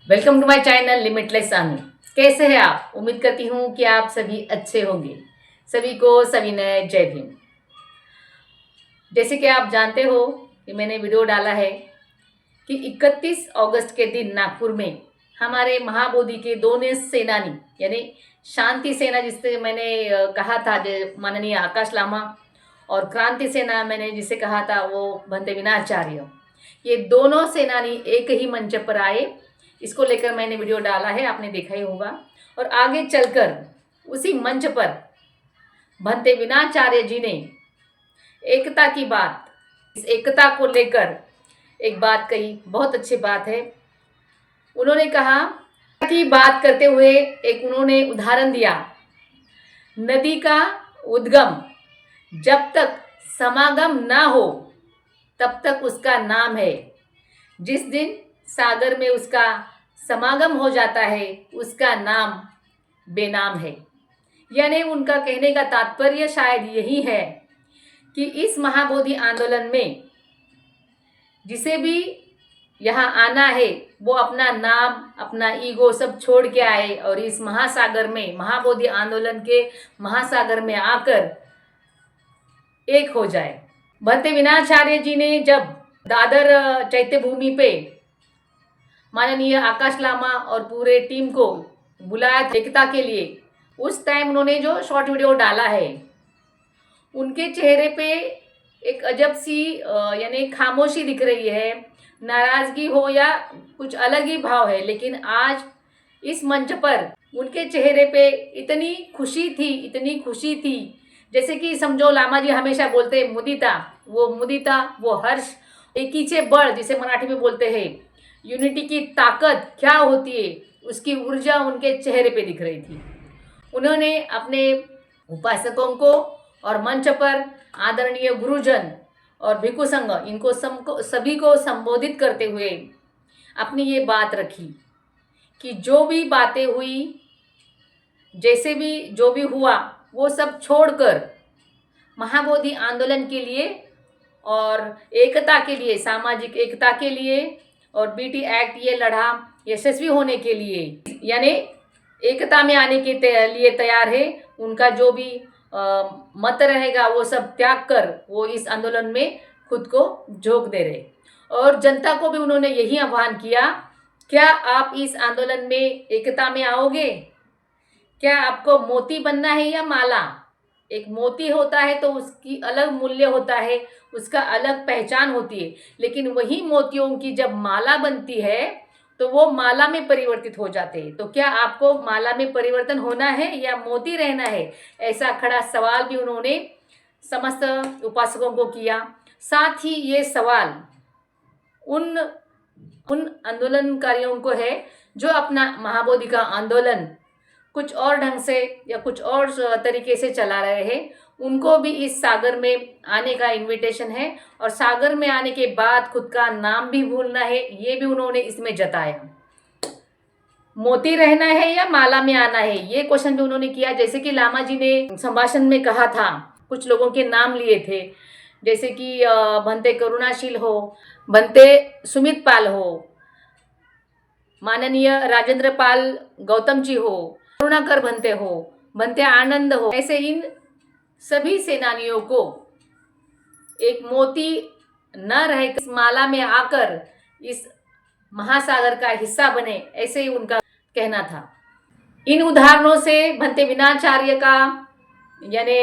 Welcome to my channel limitless Anu. कैसे हैं आप? उम्मीद करती हूँ कि आप सभी अच्छे होंगे। सभी को सविनय जय भीम। जैसे कि आप जानते हो कि मैंने वीडियो डाला है कि 31 अगस्त के दिन नागपुर में हमारे महाबोधि के दोनों सेनानी यानी शांति सेना जिससे मैंने कहा था माननीय आकाश लामा, और क्रांति सेना मैंने जिसे कहा था वो भंते विनाचार्य, ये दोनों सेनानी एक ही मंच पर आए। इसको लेकर मैंने वीडियो डाला है, आपने देखा ही होगा। और आगे चलकर उसी मंच पर भंते विनाचार्य जी ने एकता की बात, इस एकता को लेकर एक बात कही, बहुत अच्छी बात है। उन्होंने कहा कि बात करते हुए एक उन्होंने उदाहरण दिया, नदी का उद्गम जब तक समागम ना हो तब तक उसका नाम है, जिस दिन सागर में उसका समागम हो जाता है उसका नाम बेनाम है। यानी उनका कहने का तात्पर्य शायद यही है कि इस महाबोधि आंदोलन में जिसे भी यहाँ आना है वो अपना नाम, अपना ईगो सब छोड़ के आए और इस महासागर में, महाबोधि आंदोलन के महासागर में आकर एक हो जाए। भंते विनाचार्य जी ने जब दादर चैत्य भूमि पे माननीय आकाश लामा और पूरे टीम को बुलाया एकता के लिए, उस टाइम उन्होंने जो शॉर्ट वीडियो डाला है, उनके चेहरे पे एक अजब सी यानी खामोशी दिख रही है। नाराजगी हो या कुछ अलग ही भाव है, लेकिन आज इस मंच पर उनके चेहरे पे इतनी खुशी थी, इतनी खुशी थी, जैसे कि समझो लामा जी हमेशा बोलते हैं मुदिता, वो हर्ष, एकीचे बळ जिसे मराठी में बोलते हैं, यूनिटी की ताकत क्या होती है, उसकी ऊर्जा उनके चेहरे पे दिख रही थी। उन्होंने अपने उपासकों को और मंच पर आदरणीय गुरुजन और भिक्षु संघ, इनको सभी को संबोधित करते हुए अपनी ये बात रखी कि जो भी बातें हुई, जैसे भी जो भी हुआ, वो सब छोड़कर महाबोधि आंदोलन के लिए और एकता के लिए, सामाजिक एकता के लिए और बीटी एक्ट ये लड़ा यशस्वी होने के लिए, यानी एकता में आने के लिए तैयार है। उनका जो भी मत रहेगा वो सब त्याग कर वो इस आंदोलन में खुद को झोंक दे रहे। और जनता को भी उन्होंने यही आह्वान किया, क्या आप इस आंदोलन में एकता में आओगे? क्या आपको मोती बनना है या माला? एक मोती होता है तो उसकी अलग मूल्य होता है, उसका अलग पहचान होती है, लेकिन वही मोतियों की जब माला बनती है तो वो माला में परिवर्तित हो जाते हैं। तो क्या आपको माला में परिवर्तन होना है या मोती रहना है? ऐसा खड़ा सवाल भी उन्होंने समस्त उपासकों को किया। साथ ही ये सवाल उन आंदोलनकारियों को है जो अपना महाबोधि का आंदोलन कुछ और ढंग से या कुछ और तरीके से चला रहे हैं, उनको भी इस सागर में आने का इनविटेशन है। और सागर में आने के बाद खुद का नाम भी भूलना है, ये भी उन्होंने इसमें जताया। मोती रहना है या माला में आना है, ये क्वेश्चन भी उन्होंने किया। जैसे कि लामा जी ने संभाषण में कहा था, कुछ लोगों के नाम लिए थे, जैसे कि भंते करुणाशील हो, भंते सुमित पाल हो, माननीय राजेंद्र पाल गौतम जी हो, करुणाकर भंते हो, भंते आनंद हो, ऐसे इन सभी सेनानियों को एक मोती न रह इस माला में आकर इस महासागर का हिस्सा बने, ऐसे ही उनका कहना था। इन उदाहरणों से भंते विनाचार्य का यानी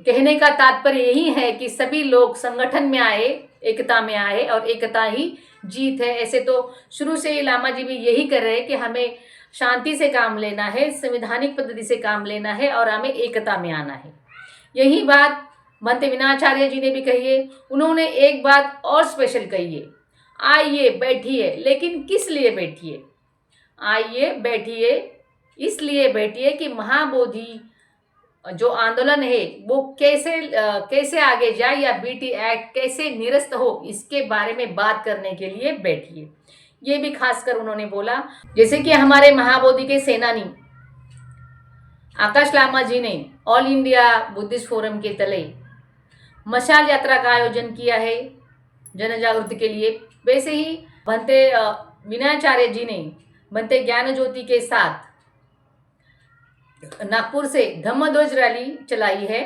कहने का तात्पर्य यही है कि सभी लोग संगठन में आए, एकता में आए और एकता ही जीत है। ऐसे तो शुरू से ही लामा जी भी यही कर रहे हैं कि हमें शांति से काम लेना है, संवैधानिक पद्धति से काम लेना है और हमें एकता में आना है। यही बात भंते विनाचार्य जी ने भी कही है। उन्होंने एक बात और स्पेशल कही है, आइए बैठिए, लेकिन किस लिए बैठिए? आइए बैठिए, इसलिए बैठिए कि महाबोधि जो आंदोलन है वो कैसे आगे जाए या बीटी एक्ट कैसे निरस्त हो, इसके बारे में बात करने के लिए बैठिए। ये भी खासकर उन्होंने बोला। जैसे कि हमारे महाबोधि के सेनानी आकाश लामा जी ने ऑल इंडिया बुद्धिस्ट फोरम के तले मशाल यात्रा का आयोजन किया है जन जागृति के लिए। वैसे ही भंते विनाचार्य जी ने बनते ज्ञान ज्योति के साथ नागपुर से धम्मध्वज रैली चलाई है,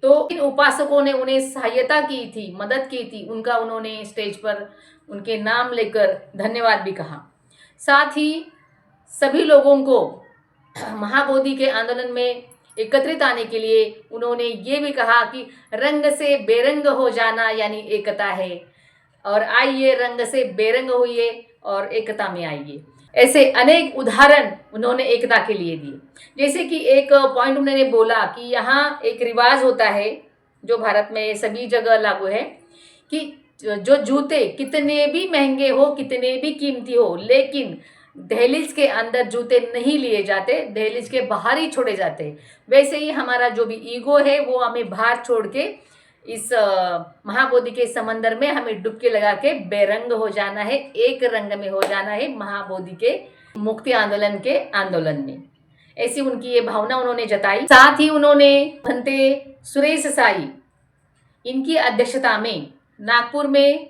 तो इन उपासकों ने उन्हें सहायता की थी, मदद की थी, उनका उन्होंने स्टेज पर उनके नाम लेकर धन्यवाद भी कहा। साथ ही सभी लोगों को महाबोधि के आंदोलन में एकत्रित आने के लिए उन्होंने ये भी कहा कि रंग से बेरंग हो जाना यानी एकता है, और आइए रंग से बेरंग होइए और एकता में आइए। ऐसे अनेक उदाहरण उन्होंने एकता के लिए दिए। जैसे कि एक पॉइंट उन्होंने बोला कि यहाँ एक रिवाज होता है जो भारत में सभी जगह लागू है कि जो जूते कितने भी महंगे हो, कितने भी कीमती हो, लेकिन दहलीज के अंदर जूते नहीं लिए जाते, दहलीज के बाहर ही छोड़े जाते। वैसे ही हमारा जो भी ईगो है वो हमें बाहर छोड़ के इस महाबोधि के समंदर में हमें डुबकी लगा के बेरंग हो जाना है, एक रंग में हो जाना है महाबोधि के मुक्ति आंदोलन के आंदोलन में। ऐसी उनकी ये भावना उन्होंने जताई। साथ ही उन्होंने भंते सुरेश साई इनकी अध्यक्षता में नागपुर में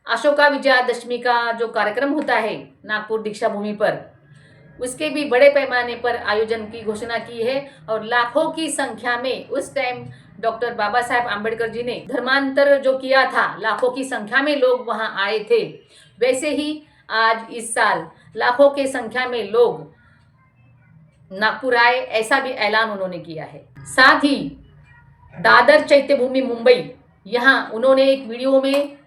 अशोका विजयादशमी का जो कार्यक्रम होता है नागपुर दीक्षा भूमि पर, उसके भी बड़े पैमाने पर आयोजन की घोषणा की है। और लाखों की संख्या में उस टाइम डॉक्टर बाबा साहेब आम्बेडकर जी ने धर्मांतर जो किया था, लाखों की संख्या में लोग वहां आए थे। वैसे ही आज इस साल लाखों की संख्या में लोग नागपुर आए, ऐसा भी ऐलान उन्होंने किया है। साथ ही दादर चैत्यभूमि मुंबई, यहाँ उन्होंने एक वीडियो में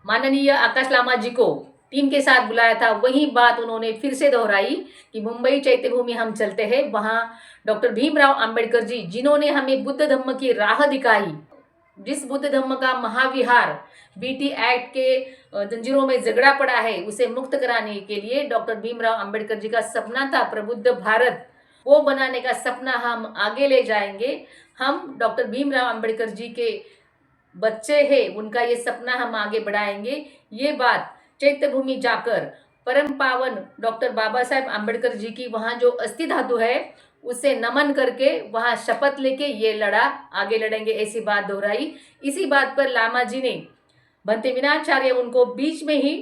माननीय आकाश लामा जी को टीम के साथ बुलाया था। वही बात उन्होंने फिर से दोहराई कि मुंबई चैत्यभूमि हम चलते हैं, वहाँ डॉक्टर भीमराव अंबेडकर जी जिन्होंने हमें बुद्ध धम्म की राह दिखाई, जिस बुद्ध धम्म का महाविहार बीटी एक्ट के जंजीरों में झगड़ा पड़ा है, उसे मुक्त कराने के लिए डॉक्टर भीमराव अंबेडकर जी का सपना था प्रबुद्ध भारत, वो बनाने का सपना हम आगे ले जाएंगे। हम डॉक्टर भीमराव अंबेडकर जी के बच्चे हैं, उनका ये सपना हम आगे बढ़ाएंगे। ये बात चैत्यभूमि जाकर परम पावन डॉक्टर बाबा साहेब आम्बेडकर जी की वहाँ जो अस्थि धातु है उसे नमन करके वहाँ शपथ लेके ये लड़ा आगे लड़ेंगे, ऐसी बात दोहराई। इसी बात पर लामा जी ने भंते विनाचार्य उनको बीच में ही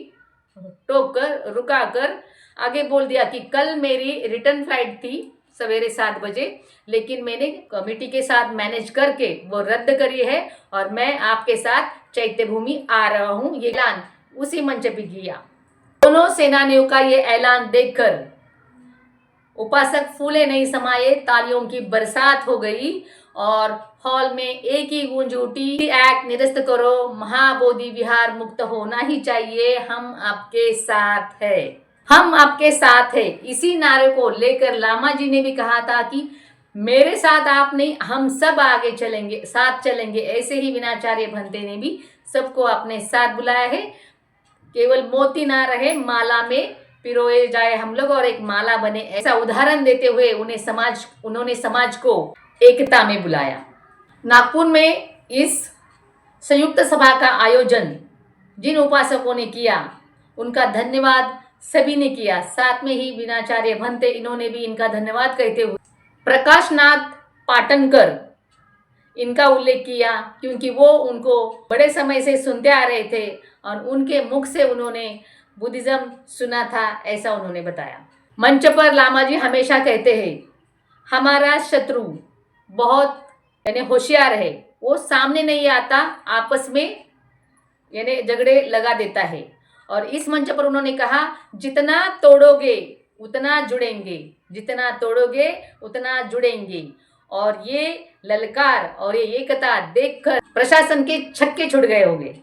टोक कर रुका कर आगे बोल दिया कि कल मेरी रिटर्न फ्लाइट थी सवेरे 7 बजे, लेकिन मैंने कमेटी के साथ मैनेज करके वो रद्द करी है और मैं आपके साथ चैत्यभूमि आ रहा हूँ। ये ऐलान उसी मंच पे किया। दोनों सेनानियों का ये ऐलान देखकर उपासक फूले नहीं समाये, तालियों की बरसात हो गई और हॉल में एक ही गूंज उठी, एक्ट निरस्त करो, महाबोधि विहार मुक्त होना ही चाहिए, हम आपके साथ है, हम आपके साथ है। इसी नारे को लेकर लामा जी ने भी कहा था कि मेरे साथ आप नहीं, हम सब आगे चलेंगे, साथ चलेंगे। ऐसे ही विनाचार्य भंते ने भी सबको अपने साथ बुलाया है। केवल मोती ना रहे, माला में पिरोए जाए हम लोग और एक माला बने, ऐसा उदाहरण देते हुए उन्होंने समाज को एकता में बुलाया। नागपुर में इस संयुक्त सभा का आयोजन जिन उपासकों ने किया उनका धन्यवाद सभी ने किया। साथ में ही विनाचार्य भंते इन्होंने भी इनका धन्यवाद कहते हुए प्रकाश नाथ पाटनकर इनका उल्लेख किया, क्योंकि वो उनको बड़े समय से सुनते आ रहे थे और उनके मुख से उन्होंने बुद्धिज्म सुना था, ऐसा उन्होंने बताया। मंच पर लामा जी हमेशा कहते हैं हमारा शत्रु बहुत यानी होशियार है, वो सामने नहीं आता, आपस में यानी झगड़े लगा देता है। और इस मंच पर उन्होंने कहा जितना तोड़ोगे उतना जुड़ेंगे, जितना तोड़ोगे उतना जुड़ेंगे। और ये ललकार और ये एकता देखकर प्रशासन के छक्के छुड़ गए होंगे।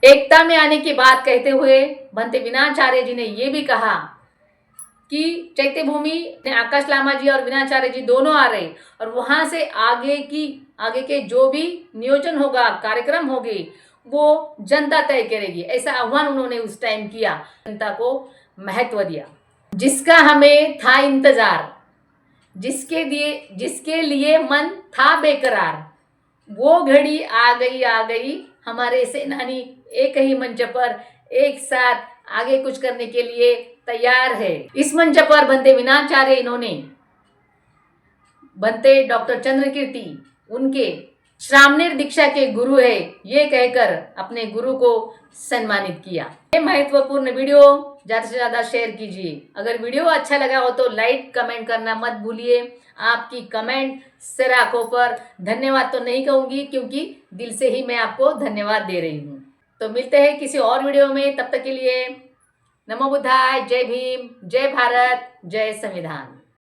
एकता में आने की बात कहते हुए भंते विनाचार्य जी ने ये भी कहा कि चैत्यभूमि ने आकाश लामा जी और विनाचार्य जी दोनों आ रहे और वहां से आगे के जो भी नियोजन होगा, कार्यक्रम होगी, वो जनता तय करेगी, ऐसा आह्वान उन्होंने उस टाइम किया। जनता को महत्व दिया, जिसका हमें था इंतजार, जिसके लिए मन था बेकरार, वो घड़ी आ गई। हमारे सेनानी एक ही मंच पर एक साथ आगे कुछ करने के लिए तैयार है। इस मंच पर भंते विनाचार्य इन्होंने भंते डॉक्टर चंद्रकीर्ति उनके श्रामणेर दीक्षा के गुरु है, ये कहकर अपने गुरु को सम्मानित किया। ये महत्वपूर्ण वीडियो ज़्यादा से ज़्यादा शेयर कीजिए। अगर वीडियो अच्छा लगा हो तो लाइक कमेंट करना मत भूलिए। आपकी कमेंट सिर आंखों पर, धन्यवाद तो नहीं कहूँगी क्योंकि दिल से ही मैं आपको धन्यवाद दे रही हूँ। तो मिलते हैं किसी और वीडियो में, तब तक के लिए नमो बुद्धाय, जय भीम, जय भारत, जय संविधान।